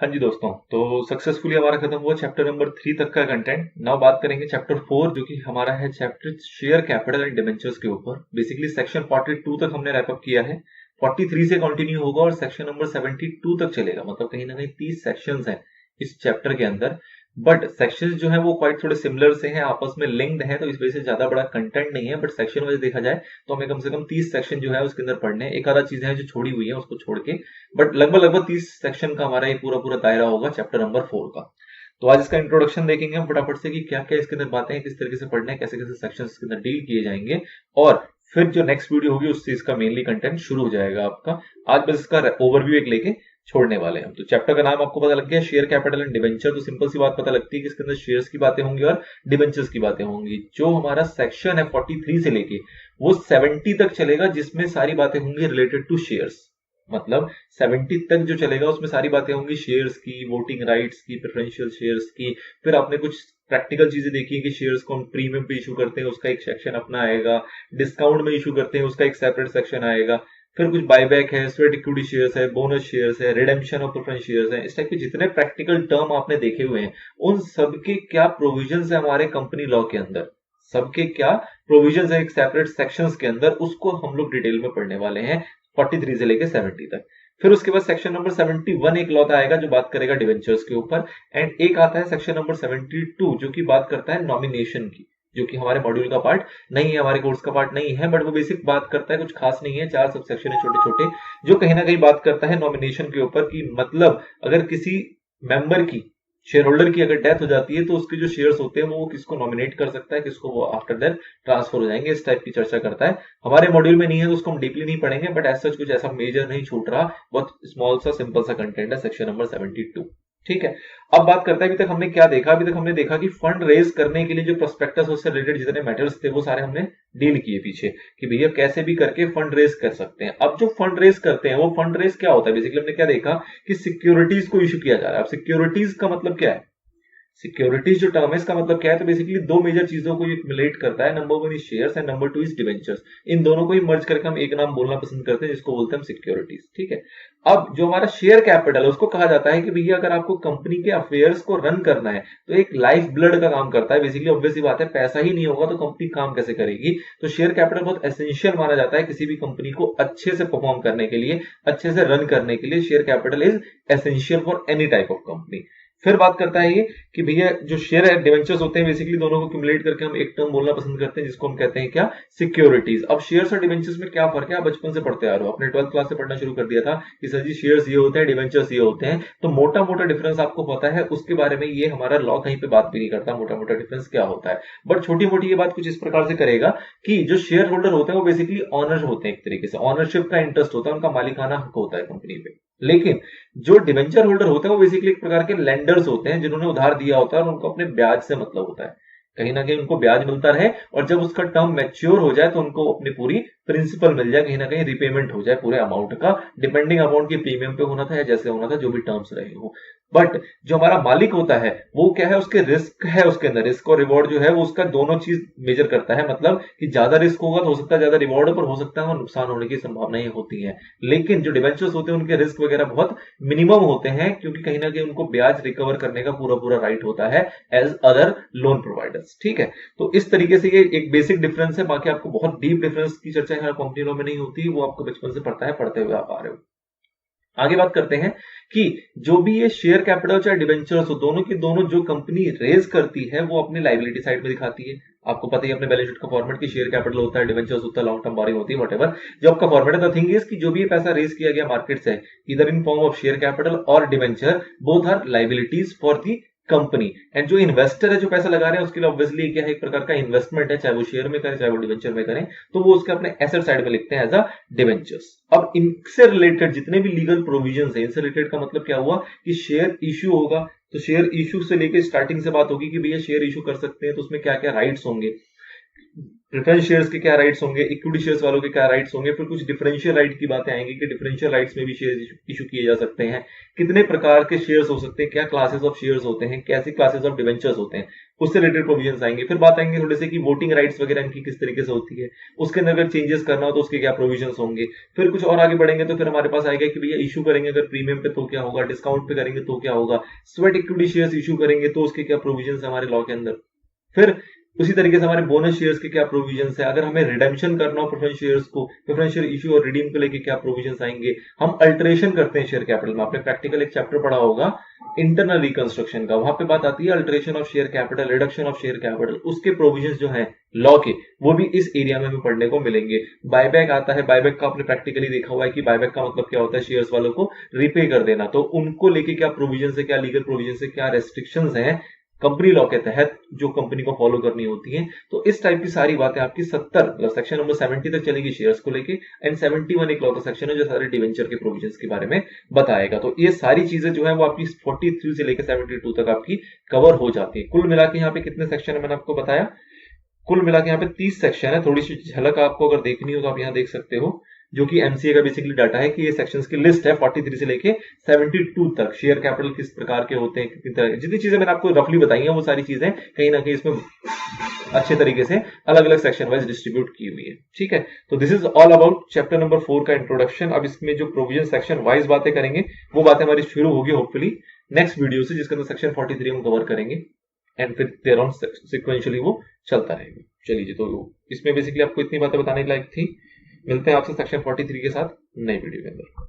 हाँ जी दोस्तों, तो सक्सेसफुली हमारा खत्म हुआ चैप्टर नंबर 3 तक का कंटेंट। नाउ बात करेंगे चैप्टर 4 जो कि हमारा है chapter share capital and debentures के ऊपर। बेसिकली सेक्शन 42 तक हमने रैप अप किया है, 43 से कंटिन्यू होगा और सेक्शन नंबर 72 तक चलेगा। मतलब कहीं ना कहीं 30 सेक्शंस हैं इस चैप्टर के अंदर। बट सेक्शंस जो है वो क्वाइट थोड़े सिमिलर से हैं, आपस में लिंक्ड हैं, तो इस वजह से ज्यादा बड़ा कंटेंट नहीं है। बट सेक्शन वाइज देखा जाए तो हमें कम से कम 30 सेक्शन जो है उसके अंदर पढ़ने हैं। एक आधा चीजें हैं जो छोड़ी हुई है उसको छोड़ के, बट लगभग लगभग 30 सेक्शन का हमारा ये पूरा पूरा दायरा होगा चैप्टर नंबर 4 का। तो आज इसका इंट्रोडक्शन देखेंगे हम फटाफट से कि क्या क्या इसके अंदर बातें हैं, किस तरीके से पढ़ने हैं, कैसे कैसे सेक्शन इसके अंदर डील किए जाएंगे। और फिर जो नेक्स्ट वीडियो होगी उससे इसका मेनली कंटेंट शुरू हो जाएगा आपका। आज बस इसका ओवरव्यू एक लेके छोड़ने वाले हैं। तो चैप्टर का नाम आपको पता लग गया, शेयर कैपिटल एंड डिबेंचर। तो सिंपल सी बात पता लगती है कि इसके अंदर शेयर्स की बातें होंगी और डिबेंचर्स की बातें होंगी। जो हमारा सेक्शन है 43 से लेके वो 70 तक चलेगा, जिसमें सारी बातें होंगी रिलेटेड टू शेयर्स। मतलब 70 तक जो चलेगा उसमें सारी बातें होंगी शेयर्स की, वोटिंग राइट्स की, प्रेफरेंशियल शेयर्स की। फिर आपने कुछ प्रैक्टिकल चीजें देखी है कि शेयर्स को हम प्रीमियम पे इशू करते हैं, उसका एक सेक्शन अपना आएगा। डिस्काउंट में इशू करते हैं, उसका एक सेपरेट सेक्शन आएगा। फिर कुछ बायबैक है, स्वेट इक्विटी शेयर्स है, बोनस शेयर्स है, रिडेम्पशन ऑफ प्रेफरेंस शेयर्स है। इस टाइप के जितने प्रैक्टिकल टर्म आपने देखे हुए हैं उन सबके क्या प्रोविजंस है हमारे कंपनी लॉ के अंदर, सबके क्या प्रोविजंस है एक सेपरेट सेक्शंस के अंदर, उसको हम लोग डिटेल में पढ़ने वाले हैं 43 से लेके 70 तक। फिर उसके बाद सेक्शन नंबर 71 एक लॉ आएगा जो बात करेगा डिवेंचर्स के ऊपर। एंड एक आता है सेक्शन नंबर 72 जो कि बात करता है नॉमिनेशन की, जो कि हमारे मॉड्यूल का पार्ट नहीं है, हमारे कोर्स का पार्ट नहीं है, बट वो बेसिक बात करता है, कुछ खास नहीं है। 4 सब सेक्शन है छोटे छोटे, जो कहीं ना कहीं बात करता है नॉमिनेशन के ऊपर की। मतलब अगर किसी मेंबर की, शेयर होल्डर की अगर डेथ हो जाती है तो उसके जो शेयर्स होते हैं वो किसको नॉमिनेट कर सकता है, किसको वो आफ्टर डेथ ट्रांसफर हो जाएंगे, इस टाइप की चर्चा करता है। हमारे मॉड्यूल में नहीं है तो उसको हम डीपली नहीं पढ़ेंगे, बट एज सच कुछ ऐसा मेजर नहीं छूट रहा, बहुत स्मॉल सा सिंपल सा कंटेंट है सेक्शन नंबर 72। ठीक है, अब बात करते हैं अभी तक हमने क्या देखा। अभी तक हमने देखा कि फंड रेज करने के लिए जो प्रोस्पेक्टस उससे रिलेटेड जितने मैटर्स थे वो सारे हमने डील किए पीछे, कि भैया कैसे भी करके फंड रेज कर सकते हैं। अब जो फंड रेज करते हैं वो फंड रेज क्या होता है, बेसिकली हमने क्या देखा कि सिक्योरिटीज को इशू किया जा रहा है। अब सिक्योरिटीज का मतलब क्या है, सिक्योरिटीज जो टर्म है इसका मतलब क्या है, तो बेसिकली दो मेजर चीजों को ये रिलेट करता है। Number 1 is shares and number 2 is debentures. इन दोनों को ही मर्ज करके हम एक नाम बोलना पसंद करते हैं जिसको बोलते हैं हम सिक्योरिटीज। ठीक है, अब जो हमारा शेयर कैपिटल है उसको कहा जाता है कि भैया अगर आपको कंपनी के अफेयर्स को रन करना है तो एक लाइफ ब्लड का काम करता है। बेसिकली ऑब्वियस सी बात है, पैसा ही नहीं होगा तो कंपनी काम कैसे करेगी। तो शेयर कैपिटल बहुत एसेंशियल माना जाता है किसी भी कंपनी को अच्छे से परफॉर्म करने के लिए, अच्छे से रन करने के लिए। Share capital is essential for any type of company. फिर बात करता है ये कि भैया जो शेयर है डिवेंचर्स होते हैं, बेसिकली दोनों को क्यूमुलेट करके हम एक टर्म बोलना पसंद करते हैं जिसको हम कहते हैं क्या, सिक्योरिटीज। अब शेयर्स और डिवेंचर्स में क्या फर्क है, आप बचपन से पढ़ते आ रहे हो, आपने 12th क्लास से पढ़ना शुरू कर दिया था कि सर जी शेयर्स ये होते हैं, डिवेंचर्स ये होते हैं। तो मोटा मोटा डिफरेंस आपको पता है, उसके बारे में ये हमारा लॉ कहीं पे बात भी नहीं करता मोटा मोटा डिफरेंस क्या होता है। बट छोटी मोटी ये बात कुछ इस प्रकार से करेगा कि जो शेयर होल्डर होते हैं वो बेसिकली ऑनर होते हैं, एक तरीके से ऑनरशिप का इंटरेस्ट होता है, उनका मालिकाना हक होता है कंपनी पे। लेकिन जो डिवेंचर होल्डर होते हैं वो बेसिकली एक प्रकार के लेंडर्स होते हैं जिन्होंने उधार दिया होता है और उनको अपने ब्याज से मतलब होता है, कहीं ना कहीं उनको ब्याज मिलता रहे और जब उसका टर्म मैच्योर हो जाए तो उनको अपनी पूरी प्रिंसिपल मिल जाए, कहीं ना कहीं रिपेमेंट हो जाए पूरे अमाउंट का, डिपेंडिंग अमाउंट की प्रीमियम पे होना था या जैसे होना था, जो भी टर्म्स रहे हो। बट जो हमारा मालिक होता है वो क्या है, उसके रिस्क है, उसके अंदर रिस्क और रिवॉर्ड जो है वो उसका दोनों चीज मेजर करता है। मतलब कि ज्यादा रिस्क होगा तो हो सकता है ज्यादा रिवॉर्ड, पर हो सकता है वो नुकसान होने की संभावनाएं होती हैं। लेकिन जो डिवेंचर्स होते हैं उनके रिस्क वगैरह बहुत मिनिमम होते हैं, क्योंकि कहीं ना कहीं उनको ब्याज रिकवर करने का पूरा पूरा राइट होता है एज अदर लोन प्रोवाइडर्स। ठीक है, तो इस तरीके से ये एक बेसिक डिफरेंस है। बाकी आपको बहुत डीप डिफरेंस की चर्चा यहाँ कंपनी लॉ में नहीं होती, वो आपको बचपन से पढ़ता है, पढ़ते हुए आप आ रहे हो। आगे बात करते हैं कि जो भी ये शेयर कैपिटल चाहे डिवेंचर्स हो, दोनों की दोनों जो कंपनी रेज करती है वो अपने लाइबिलिटी साइड में दिखाती है। आपको पता ही अपने बैलेंस शीट का फॉर्मेट की शेयर कैपिटल होता है, डिवेंचर्स होता है, लॉन्ग टर्म बोरिंग होती है, व्हाटएवर जो आपका फॉर्मेट है। द थिंग इज कि जो भी ये पैसा रेज किया गया मार्केट से, इधर in form of share capital और debenture, both are liabilities for the company. And जो इन्वेस्टर है जो पैसा लगा रहे हैं उसके लिए ऑब्वियसली क्या है, एक प्रकार का इन्वेस्टमेंट है, चाहे वो शेयर में करें चाहे वो डिवेंचर में करें, तो वो उसके अपने एसेट साइड में लिखते हैं एज अ डिवेंचर्स। अब इनसे रिलेटेड जितने भी लीगल प्रोविजंस है, इनसे रिलेटेड का मतलब क्या हुआ कि शेयर इश्यू होगा तो शेयर इश्यू से लेकर स्टार्टिंग से बात होगी कि भैया शेयर इश्यू कर सकते हैं तो उसमें क्या क्या राइट्स होंगे, प्रेफरेंस शेयर्स के क्या राइट्स होंगे, इक्विटी शेयर्स वालों के क्या राइट्स होंगे, फिर कुछ डिफरेंशियल राइट की बातें आएंगी कि डिफरेंशियल राइट्स में भी शेयर इशू किए जा सकते हैं, कितने प्रकार के शेयर्स हो सकते हैं, क्या क्लासेस ऑफ शेयर्स होते हैं, कैसी क्लासेस ऑफ डिवेंचर्स होते हैं, उससे रिलेटेड प्रोविजंस आएंगे। फिर बात आएंगे थोड़े से कि वोटिंग राइट्स वगैरह इनकी किस तरीके से होती है, उसके अंदर अगर चेंजेस करना हो तो उसके क्या प्रोविजंस होंगे। फिर कुछ और आगे बढ़ेंगे तो फिर हमारे पास आएगा कि भैया इशू करेंगे अगर प्रीमियम पे तो क्या होगा, डिस्काउंट पे करेंगे तो क्या होगा, स्वेट इक्विटी शेयर्स इशू करेंगे तो उसके क्या प्रोविजंस है हमारे लॉ के अंदर। फिर उसी तरीके से हमारे बोनस शेयर्स के क्या प्रोविजंस है, अगर हमें रिडेम्पशन करना हो प्रेफरेंस शेयर्स को, प्रेफरेंशियल इशू और रिडीम को लेके क्या प्रोविजंस आएंगे। हम अल्टरेशन करते हैं शेयर कैपिटल में, आपने प्रैक्टिकल एक चैप्टर पढ़ा होगा इंटरनल रिकंस्ट्रक्शन का, वहां पे बात आती है alteration of share capital, reduction of share capital, उसके प्रोविजंस जो है लॉ के वो भी इस एरिया में हमें पढ़ने को मिलेंगे। बायबैक आता है, बायबैक का आपने प्रैक्टिकली देखा हुआ है कि बायबैक का मतलब क्या होता है, शेयर्स वालों को रिपे कर देना, तो उनको लेके क्या प्रोविजन है, क्या लीगल प्रोविजन है, क्या रेस्ट्रिक्शंस हैं कंपनी लॉ के तहत जो कंपनी को फॉलो करनी होती है। तो इस टाइप की सारी बातें आपकी 70 मतलब सेक्शन नंबर 70 तक चलेगी शेयर्स को लेके, एंड 71 एक लॉ का सेक्शन है जो सारे डिवेंचर के प्रोविजंस के बारे में बताएगा। तो ये सारी चीजें जो है वो आपकी 43 से लेकर 72 तक आपकी कवर हो जाती है। कुल मिला के यहाँ पे कितने सेक्शन है मैंने आपको बताया, कुल मिला के यहाँ पे 30 सेक्शन है। थोड़ी सी झलक आपको अगर देखनी हो तो आप यहाँ देख सकते हो, जो कि एमसीए का बेसिकली डाटा है कि ये सेक्शंस की लिस्ट है 43 से लेके 72 तक। शेयर कैपिटल किस प्रकार के होते हैं, कितनी तरह, जितनी चीजें मैंने आपको रफली बताई हैं वो सारी चीजें कहीं ना कहीं इसमें अच्छे तरीके से अलग अलग सेक्शन वाइज डिस्ट्रीब्यूट की हुई है। ठीक है, तो this is all about chapter number 4 का इंट्रोडक्शन। अब इसमें जो प्रोविजन सेक्शन वाइज बातें करेंगे वो बातें हमारी शुरू होगी होपफुली नेक्स्ट वीडियो से, जिसके अंदर सेक्शन 43 हम कवर करेंगे एंड फिर देयर ऑन सिक्वेंशियली वो चलता रहेगा। चलिए जी, तो इसमें बेसिकली आपको इतनी बातें बताने लायक थी। मिलते हैं आपसे सेक्शन 43 के साथ नई वीडियो के अंदर।